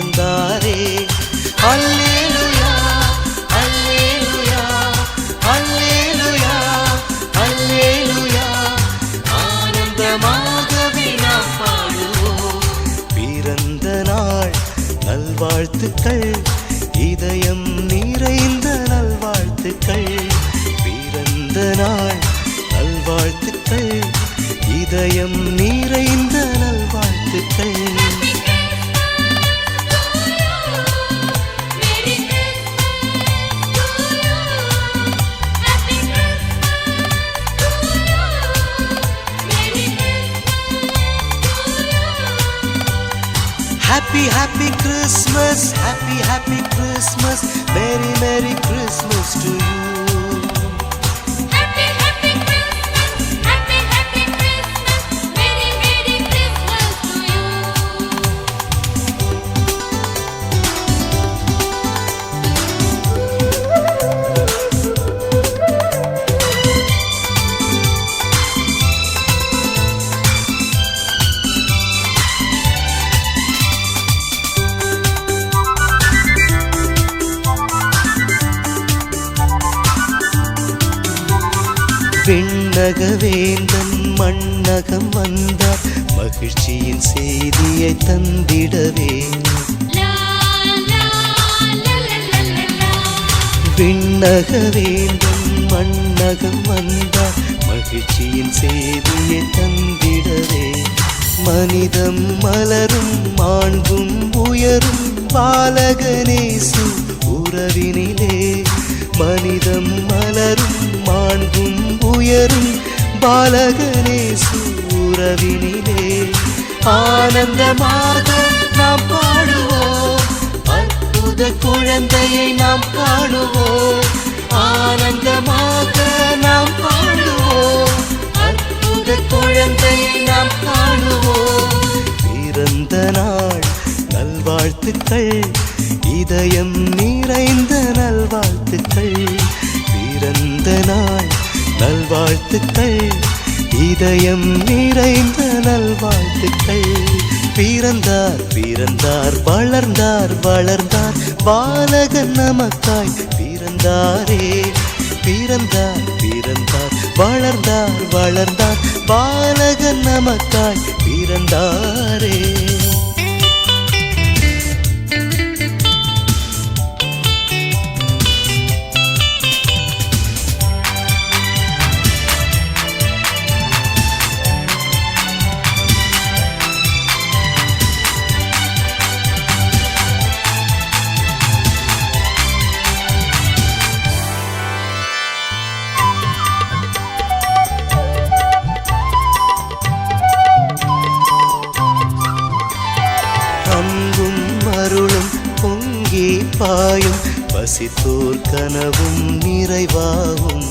பிறந்தாரே. அல்லேலூயா அல்லேலூயா அல்லேலூயா அல்லேலூயா, ஆனந்தமாகவே நாம் பாடுவோம். பிறந்த நாள் நல்வாழ்த்துக்கள், இதயம் நிறைந்த நல்வாழ்த்துக்கள். பிறந்த நாள் நல்வாழ்த்துக்கள், இதயம் நிறைந்த நல்வாழ்த்துக்கள். Happy happy Christmas, happy happy Christmas, merry merry Christmas to you. Happy happy Christmas, happy happy Christmas, merry merry Christmas to you. விண்ணக வேந்தன் மண்ணகம் வந்தார், மகிழ்ச்சியின் செய்தியை தந்திடவே. La la la la la la la. விண்ணக வேந்தன் மண்ணகம் வந்தார், மகிழ்ச்சியின் செய்தியை தந்திடவே. மனிதம் மலரும் மாண்பும் உயரும் பாலகனேசு உறவினிலே. மனிதம் மலரும் மாண்பும் உயரும் பாலகனேசு உறவினிலே. ஆனந்தமாக நாம் பாடுவோம், அற்புத குழந்தையை நாம் காணுவோம். ஆனந்தமாக நாம் பாடுவோம், அற்புத குழந்தையை நாம் காணுவோம். பிறந்த நாள் நல்வாழ்த்துக்கள், இதயம் நிறைந்த நல்வாழ்த்துக்கள். பிறந்த நாள் நல்வாழ்த்துக்கள், இதயம் நிறைந்த நல்வாழ்த்துக்கள். பிறந்தார் பிறந்தார் வளர்ந்தார் வளர்ந்தார், பாலகன் நமக்காய் பிறந்தாரே. பிறந்தார் பிறந்தார் வளர்ந்தார் வளர்ந்தார், பாலகன் நமக்காய் பிறந்தாரே. பாயும் பசித்தோர் கனவும் நிறைவாகும்.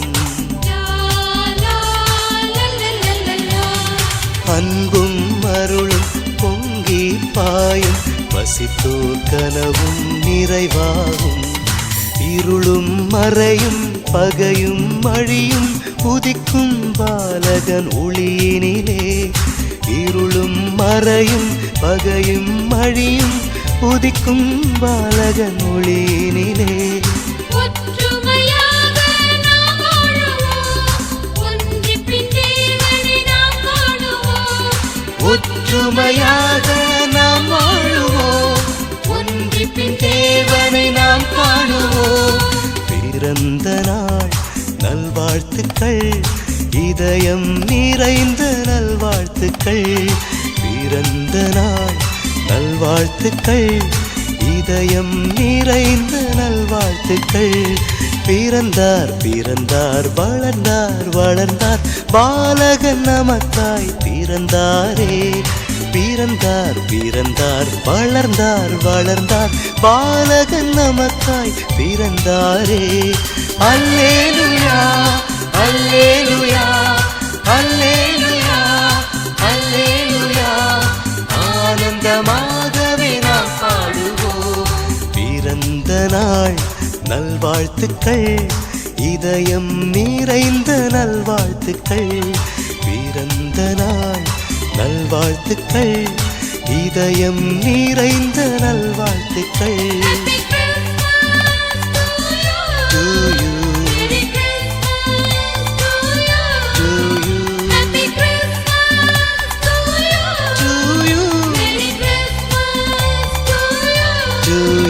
அன்பும் அருளும் பொங்கி பாயும் பசித்தோர் கனவும் நிறைவாகும். இருளும் மறையும் பகையும் அழியும் உதிக்கும் பாலகன் ஒளியினிலே. இருளும் மறையும் பகையும் அழியும் உதிக்கும் பாலகன் ஒளியினிலே. ஒற்றுமையாக நாம் வாழுவோம், ஒன்றிப்பின் தேவனை நாம் காணுவோம். ஒற்றுமையாக நாம் வாழுவோம், ஒன்றிப்பின் தேவனை நாம் காணுவோம். பிறந்த நாள் நல்வாழ்த்துக்கள், இதயம் நிறைந்த நல்வாழ்த்துக்கள். பிறந்த நாள் நல்வாழ்த்துக்கள், இதயம் நிறைந்த நல்வாழ்த்துக்கள். பிறந்தார் பிறந்தார் வளர்ந்தார் வளர்ந்தார், பாலகன் நமக்காய் பிறந்தாரே. பிறந்தார் பிறந்தார் வளர்ந்தார் வளர்ந்தார், பாலகன் நமக்காய் பிறந்தாரே. அல்லேலூயா அல்லேலூயா அல்லேலூயா அல்லேலூயா, ஆனந்தமாகவே நாம் பாடுவோம். பிறந்த நாள் நல்வாழ்த்துக்கள், இதயம் நிறைந்த நல்வாழ்த்துக்கள். பிறந்த நாள் நல்வாழ்த்துக்கள், இதயம் நிறைந்த நல்வாழ்த்துக்கள். you.